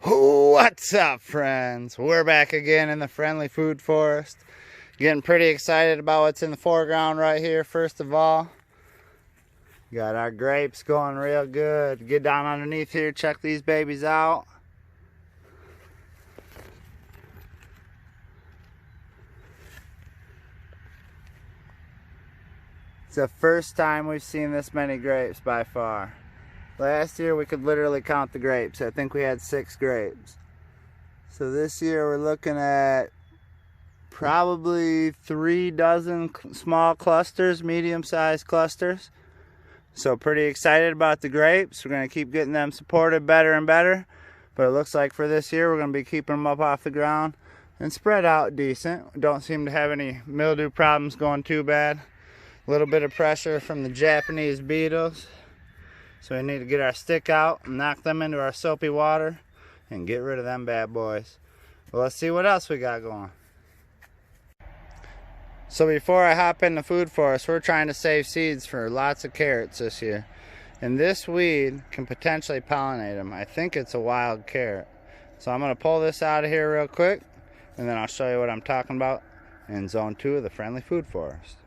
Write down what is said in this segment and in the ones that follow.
What's up, friends? We're back again in the friendly food forest. Getting pretty excited about what's in the foreground right here. First of all, got our grapes going real good. Get down underneath here, check these babies out. It's the first time we've seen this many grapes by far. Last year we could literally count the grapes. I think we had 6 grapes. So this year we're looking at probably 3 dozen small clusters, medium-sized clusters. So pretty excited about the grapes. We're going to keep getting them supported better and better. But it looks like for this year we're going to be keeping them up off the ground and spread out decent. Don't seem to have any mildew problems going too bad. A little bit of pressure from the Japanese beetles. So we need to get our stick out and knock them into our soapy water and get rid of them bad boys. Well, let's see what else we got going. So before I hop in the food forest, we're trying to save seeds for lots of carrots this year. And this weed can potentially pollinate them. I think it's a wild carrot. So I'm going to pull this out of here real quick, and then I'll show you what I'm talking about in zone 2 of the friendly food forest.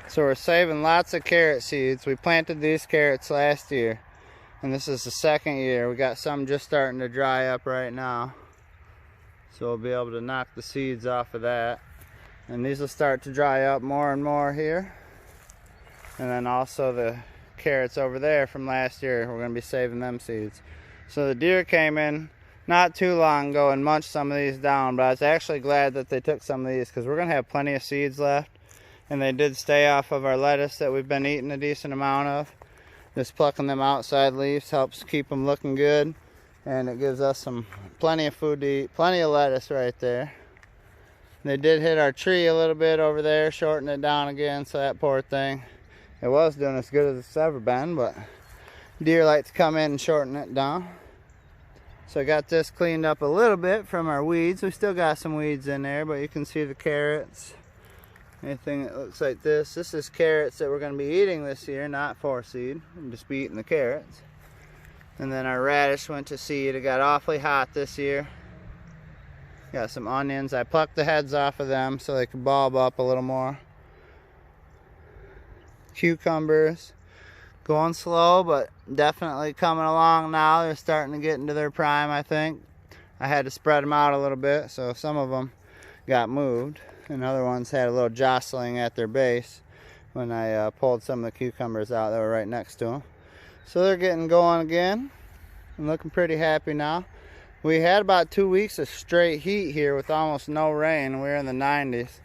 So we're saving lots of carrot seeds. We planted these carrots last year, and this is the second year. We got some just starting to dry up right now. So we'll be able to knock the seeds off of that. And these will start to dry up more and more here. And then also the carrots over there from last year, we're going to be saving them seeds. So the deer came in not too long ago and munched some of these down, but I was actually glad that they took some of these because we're going to have plenty of seeds left. And they did stay off of our lettuce that we've been eating a decent amount of. Just plucking them outside leaves helps keep them looking good. And it gives us plenty of food to eat. Plenty of lettuce right there. They did hit our tree a little bit over there, shorten it down again, so that poor thing. It was doing as good as it's ever been, but deer like to come in and shorten it down. So I got this cleaned up a little bit from our weeds. We still got some weeds in there, but you can see the carrots. Anything that looks like this. This is carrots that we're going to be eating this year, not 4-seed. We'll just be eating the carrots. And then our radish went to seed. It got awfully hot this year. Got some onions. I plucked the heads off of them so they could bulb up a little more. Cucumbers. Going slow, but definitely coming along now. They're starting to get into their prime, I think. I had to spread them out a little bit, so some of them got moved. And other ones had a little jostling at their base when I pulled some of the cucumbers out that were right next to them. So they're getting going again. I'm looking pretty happy now. We had about 2 weeks of straight heat here with almost no rain. We were in the 90s.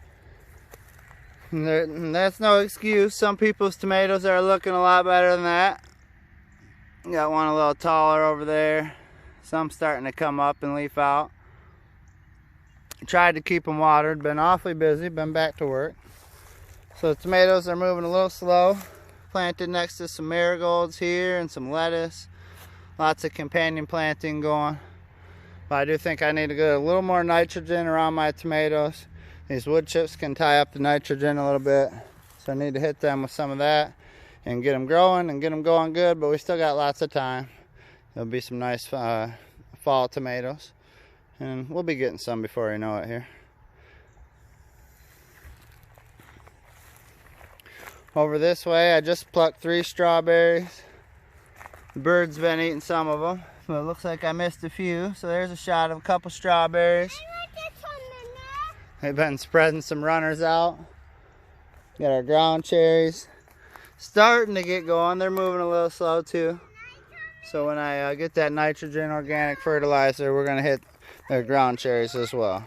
And that's no excuse. Some people's tomatoes are looking a lot better than that. Got one a little taller over there. Some starting to come up and leaf out. Tried to keep them watered, been awfully busy, been back to work. So the tomatoes are moving a little slow. Planted next to some marigolds here and some lettuce. Lots of companion planting going. But I do think I need to get a little more nitrogen around my tomatoes. These wood chips can tie up the nitrogen a little bit. So I need to hit them with some of that and get them growing and get them going good, but we still got lots of time. There'll be some nice fall tomatoes. And we'll be getting some before you know it here. Over this way, I just plucked 3 strawberries. The bird's been eating some of them, but it looks like I missed a few. So there's a shot of a couple strawberries. They've been spreading some runners out. Got our ground cherries. Starting to get going. They're moving a little slow too. So when I get that nitrogen organic fertilizer, we're going to hit their ground cherries as well.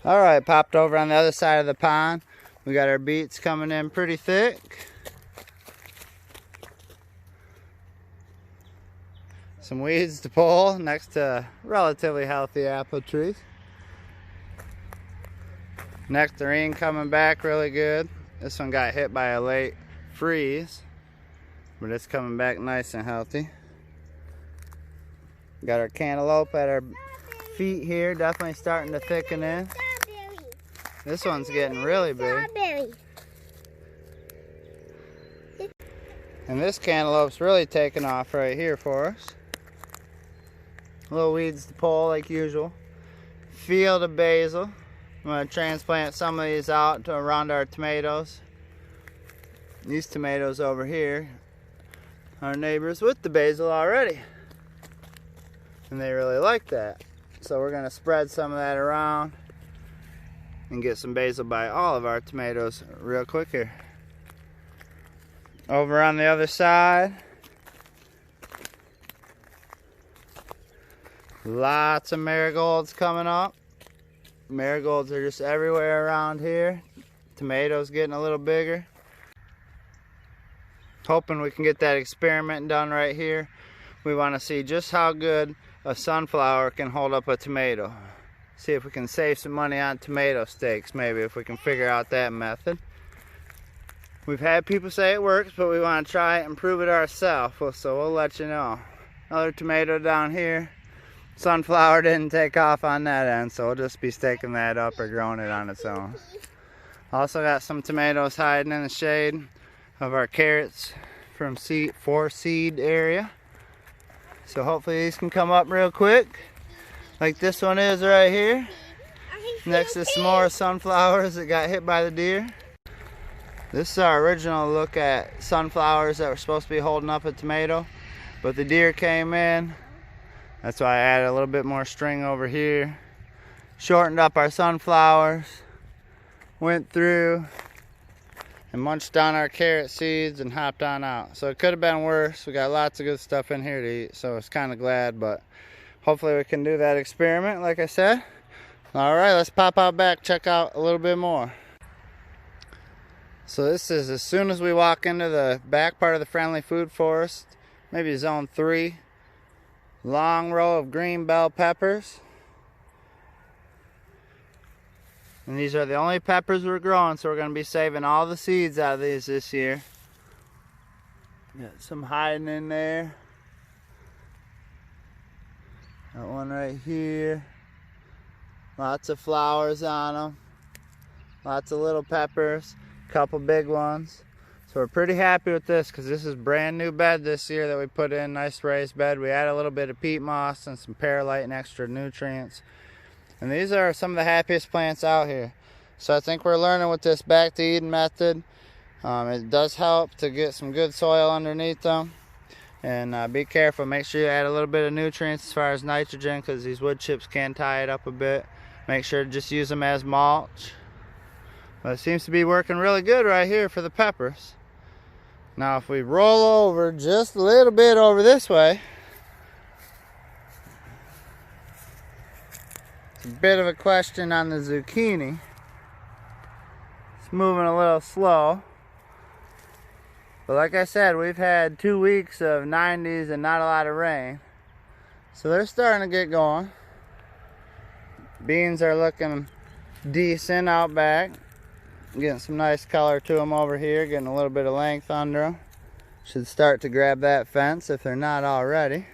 Alright, popped over on the other side of the pond. We got our beets coming in pretty thick. Some weeds to pull next to relatively healthy apple trees. Nectarine coming back really good. This one got hit by a late freeze, but it's coming back nice and healthy. Got our cantaloupe at our feet here, definitely starting to thicken in. This one's getting really big. And And this cantaloupe's really taking off right here for us. Little weeds to pull like usual. Field of basil. I'm going to transplant some of these out to around our tomatoes. These tomatoes over here are neighbors with the basil already. And they really like that. So we're going to spread some of that around and get some basil by all of our tomatoes real quick here. Over on the other side, lots of marigolds coming up. Marigolds are just everywhere around here. Tomatoes getting a little bigger. Hoping we can get that experiment done right here. We want to see just how good a sunflower can hold up a tomato. See if we can save some money on tomato steaks, maybe, if we can figure out that method. We've had people say it works, but we want to try it and prove it ourselves, so we'll let you know. Another tomato down here. Sunflower didn't take off on that end, so we'll just be staking that up or growing it on its own. Also got some tomatoes hiding in the shade of our carrots from seed area. So hopefully these can come up real quick, like this one is right here. Next to some more sunflowers that got hit by the deer. This is our original look at sunflowers that were supposed to be holding up a tomato, but the deer came in. That's why I added a little bit more string over here. Shortened up our sunflowers. Went through and munched down our carrot seeds and hopped on out. So it could have been worse. We got lots of good stuff in here to eat, so I was kind of glad, but hopefully we can do that experiment like I said. Alright, let's pop out back, check out a little bit more. So this is as soon as we walk into the back part of the friendly food forest, maybe zone 3. Long row of green bell peppers. And these are the only peppers we're growing, so we're going to be saving all the seeds out of these this year. Got some hiding in there. Got one right here. Lots of flowers on them. Lots of little peppers. Couple big ones. So we're pretty happy with this because this is brand new bed this year that we put in. Nice raised bed. We add a little bit of peat moss and some perlite and extra nutrients. And these are some of the happiest plants out here. So I think we're learning with this back to Eden method. It does help to get some good soil underneath them. And be careful. Make sure you add a little bit of nutrients as far as nitrogen, because these wood chips can tie it up a bit. Make sure to just use them as mulch. But it seems to be working really good right here for the peppers. Now if we roll over just a little bit over this way, it's a bit of a question on the zucchini. It's moving a little slow. But like I said, we've had 2 weeks of 90s and not a lot of rain. So they're starting to get going. Beans are looking decent out back. Getting some nice color to them over here, getting a little bit of length under them. Should start to grab that fence if they're not already.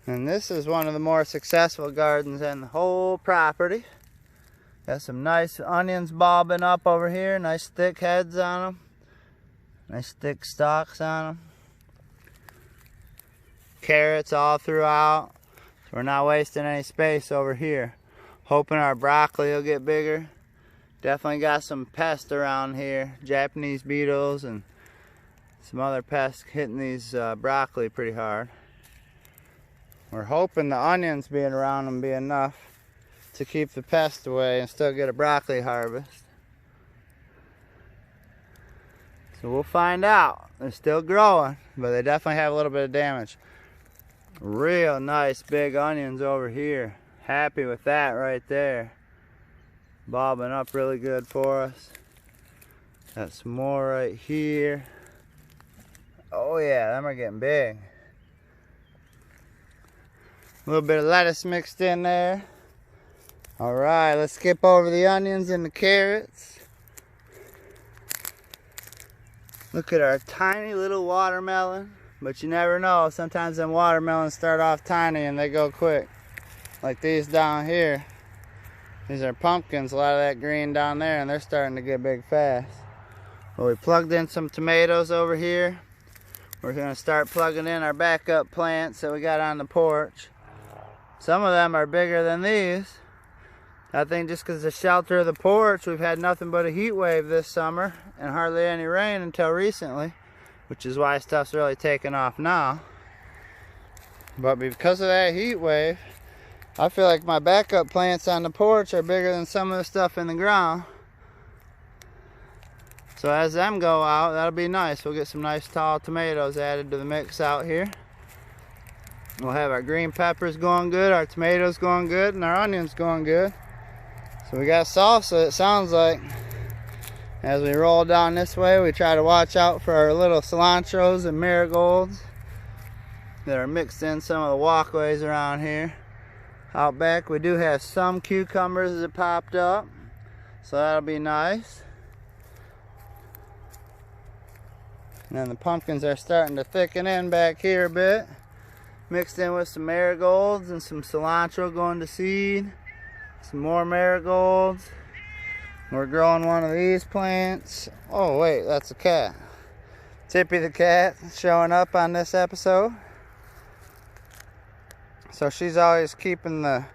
And this is one of the more successful gardens in the whole property. Got some nice onions bobbing up over here, nice thick heads on them. Nice thick stalks on them. Carrots all throughout. So we're not wasting any space over here. Hoping our broccoli will get bigger. Definitely got some pests around here. Japanese beetles and some other pests hitting these broccoli pretty hard. We're hoping the onions being around them be enough to keep the pests away and still get a broccoli harvest. So we'll find out. They're still growing, but they definitely have a little bit of damage. Real nice big onions over here. Happy with that right there. Bobbing up really good for us. Got some more right here. Oh yeah, them are getting big. A little bit of lettuce mixed in there. Alright, let's skip over the onions and the carrots. Look at our tiny little watermelon. But you never know, sometimes them watermelons start off tiny and they go quick. Like these down here. These are pumpkins, a lot of that green down there, and they're starting to get big fast. Well, we plugged in some tomatoes over here. We're going to start plugging in our backup plants that we got on the porch. Some of them are bigger than these. I think just because the shelter of the porch, we've had nothing but a heat wave this summer and hardly any rain until recently, which is why stuff's really taking off now. But because of that heat wave, I feel like my backup plants on the porch are bigger than some of the stuff in the ground. So as them go out, that'll be nice. We'll get some nice tall tomatoes added to the mix out here. We'll have our green peppers going good, our tomatoes going good, and our onions going good. So we got salsa, it sounds like. As we roll down this way, we try to watch out for our little cilantros and marigolds that are mixed in some of the walkways around here. Out back, we do have some cucumbers that popped up, so that'll be nice. And then the pumpkins are starting to thicken in back here a bit. Mixed in with some marigolds and some cilantro going to seed. Some more marigolds. We're growing one of these plants. Oh wait, that's a cat. Tippy the cat showing up on this episode. So she's always keeping the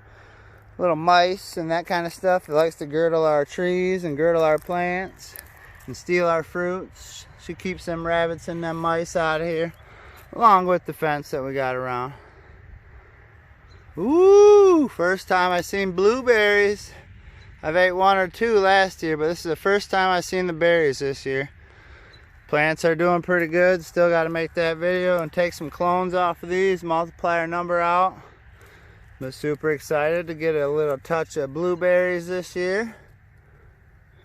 little mice and that kind of stuff that likes to girdle our trees and girdle our plants and steal our fruits. She keeps them rabbits and them mice out of here, along with the fence that we got around. Ooh, first time I seen blueberries. I've ate one or two last year, but this is the first time I've seen the berries this year. Plants are doing pretty good. Still got to make that video and take some clones off of these, multiply our number out. But super excited to get a little touch of blueberries this year.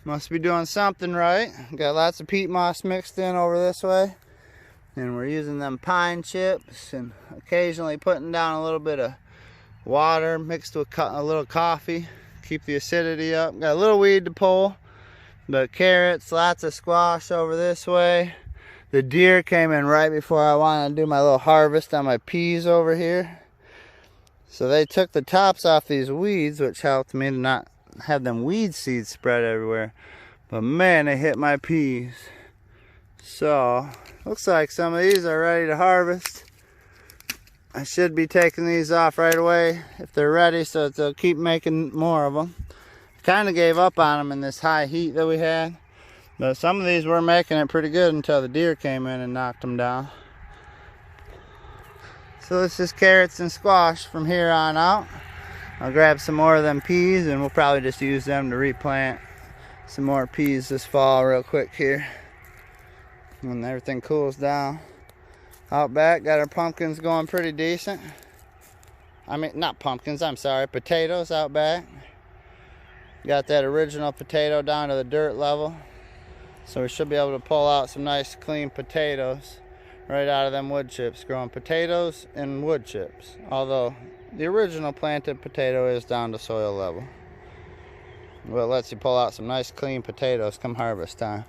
Must be doing something right. Got lots of peat moss mixed in over this way. And we're using them pine chips and occasionally putting down a little bit of water mixed with a little coffee. Keep the acidity up. Got a little weed to pull. But carrots, lots of squash over this way. The deer came in right before I wanted to do my little harvest on my peas over here. So they took the tops off these weeds, which helped me to not have them weed seeds spread everywhere. But man, they hit my peas. So, looks like some of these are ready to harvest. I should be taking these off right away if they're ready, so they'll keep making more of them. I kind of gave up on them in this high heat that we had. But some of these were making it pretty good until the deer came in and knocked them down. So this is carrots and squash from here on out. I'll grab some more of them peas and we'll probably just use them to replant some more peas this fall real quick here when everything cools down. Out back, got our pumpkins going pretty decent. I mean, not pumpkins, I'm sorry, potatoes out back. Got that original potato down to the dirt level. So we should be able to pull out some nice clean potatoes right out of them wood chips. Growing potatoes and wood chips. Although the original planted potato is down to soil level. Well, it lets you pull out some nice clean potatoes come harvest time.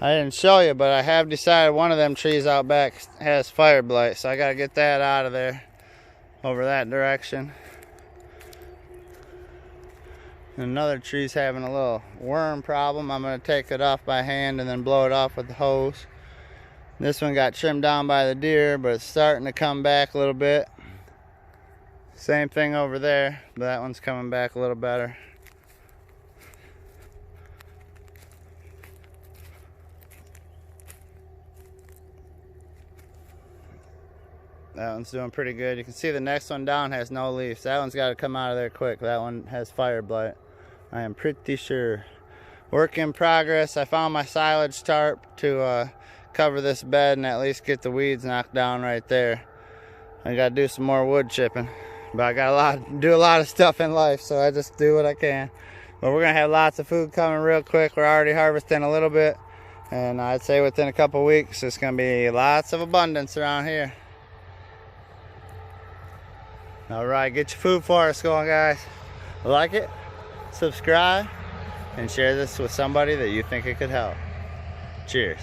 I didn't show you, but I have decided one of them trees out back has fire blight, so I gotta get that out of there over that direction. And another tree's having a little worm problem. I'm gonna take it off by hand and then blow it off with the hose. This one got trimmed down by the deer, but it's starting to come back a little bit. Same thing over there, but that one's coming back a little better. That one's doing pretty good. You can see the next one down has no leaves. That one's got to come out of there quick. That one has fire blight, I am pretty sure. Work in progress. I found my silage tarp to cover this bed and at least get the weeds knocked down right there. I got to do some more wood chipping, but I got do a lot of stuff in life, so I just do what I can. But we're gonna have lots of food coming real quick. We're already harvesting a little bit, and I'd say within a couple weeks it's gonna be lots of abundance around here. All right, get your food for us going, guys. Like it, subscribe, and share this with somebody that you think it could help. Cheers.